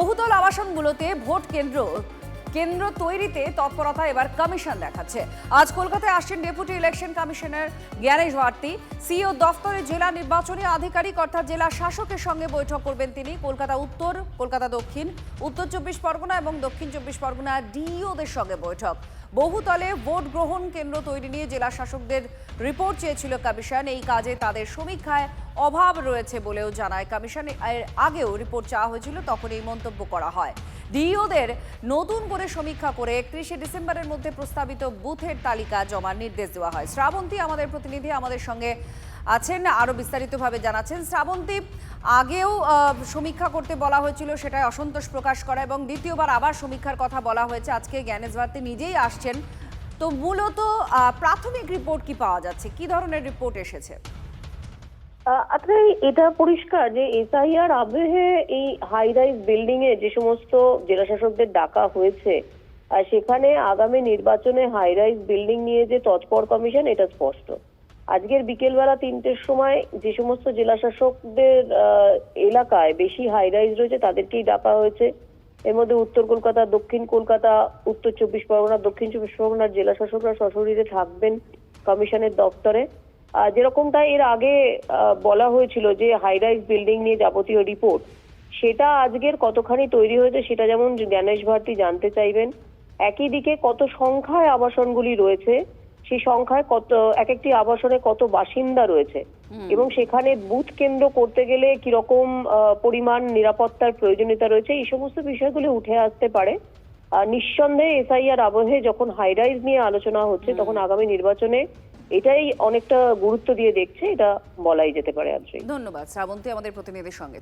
বহুতল আবাসনগুলোতে ভোট কেন্দ্র তৈরিতে তৎপরতা এবার কমিশন দেখাচ্ছে। আজ কলকাতায় আসছেন deputy election commissioner Gyanesh Bharati. CEO দফতরে জেলা নির্বাচনী আধিকারিক অর্থাৎ জেলা শাসকের সঙ্গে বৈঠক করবেন তিনি। কলকাতা উত্তর, কলকাতা দক্ষিণ, উত্তর 24 পরগনা এবং দক্ষিণ 24 পরগনা ডিইওদের সঙ্গে বৈঠক। বহুতলে ভোট গ্রহণ কেন্দ্র তৈরি নিয়ে জেলা শাসকদের রিপোর্ট চেয়েছিল কমিশন। এই কাজে তাদের সমীক্ষায় অভাব রয়েছে বলেও জানায় কমিশন। এর আগেও রিপোর্ট চাওয়া হয়েছিল, তখন এই মন্তব্য করা হয়। ডিইওদের নতুন করে সমীক্ষা করে 31শে ডিসেম্বরের মধ্যে প্রস্তাবিত বুথের তালিকা জমার নির্দেশ দেওয়া হয়। শ্রাবন্তী আমাদের প্রতিনিধি আমাদের সঙ্গে আছেন, আরো বিস্তারিতভাবে জানাচ্ছেন। শ্রাবন্তী, আগেও সমীক্ষা করতে বলা হয়েছিল, সেটাই অসন্তোষ প্রকাশ করা এবং দ্বিতীয়বার আবার সমীক্ষার কথা বলা হয়েছে। আজকে জ্ঞানেশ ভারতী নিজেই আসছেন। তো মূলত প্রাথমিক রিপোর্ট কি পাওয়া যাচ্ছে, কি ধরনের রিপোর্ট এসেছে? এটা পরিষ্কার যে এসআইআর আবহে এই হাই রাইজ বিল্ডিং এ যে সমস্ত জেলাশাসকদের ডাকা হয়েছে সেখানে আগামী নির্বাচনে হাই রাইজ বিল্ডিং নিয়ে যে তৎপর কমিশন, এটা স্পষ্ট। আজকের বিকেলবেলা 3টের সময় যে সমস্ত জেলাশাসকদের এলাকায় বেশি হাই রাইজ রয়েছে তাদেরকেই ডাকা হয়েছে। এর মধ্যে উত্তর কলকাতা, দক্ষিণ কলকাতা, উত্তর 24 পরগনা, দক্ষিণ 24 পরগনার জেলাশাসকরা সশরীরে থাকবেন কমিশনের দপ্তরে। যেরকমটা এর আগে বলা হয়েছিল যে হাই রাইজ বিল্ডিং নিয়ে যাবতীয় রিপোর্ট, সেটা আজকের কতখানি তৈরি হয়েছে সেটা যেমন জ্ঞানেশ ভারতী জানতে চাইবেন। একই দিকে কত সংখ্যায় আবাসনগুলি রয়েছে, সেই সংখ্যায় কত এক একটি আবাসনে কত বাসিন্দা রয়েছে এবং সেখানে বুথ কেন্দ্র করতে গেলে কিরকম পরিমাণ নিরাপত্তার প্রয়োজনীয়তা রয়েছে, এই সমস্ত বিষয়গুলি উঠে আসতে পারে। নিঃসন্দেহে এসআইআর আবহে যখন হাই রাইজ নিয়ে আলোচনা হচ্ছে তখন আগামী নির্বাচনে এটাই অনেকটা গুরুত্ব দিয়ে দেখছে, এটা বলাই যেতে পারে। আজকে ধন্যবাদ শ্রাবন্তী আমাদের প্রতিনিধির সঙ্গে।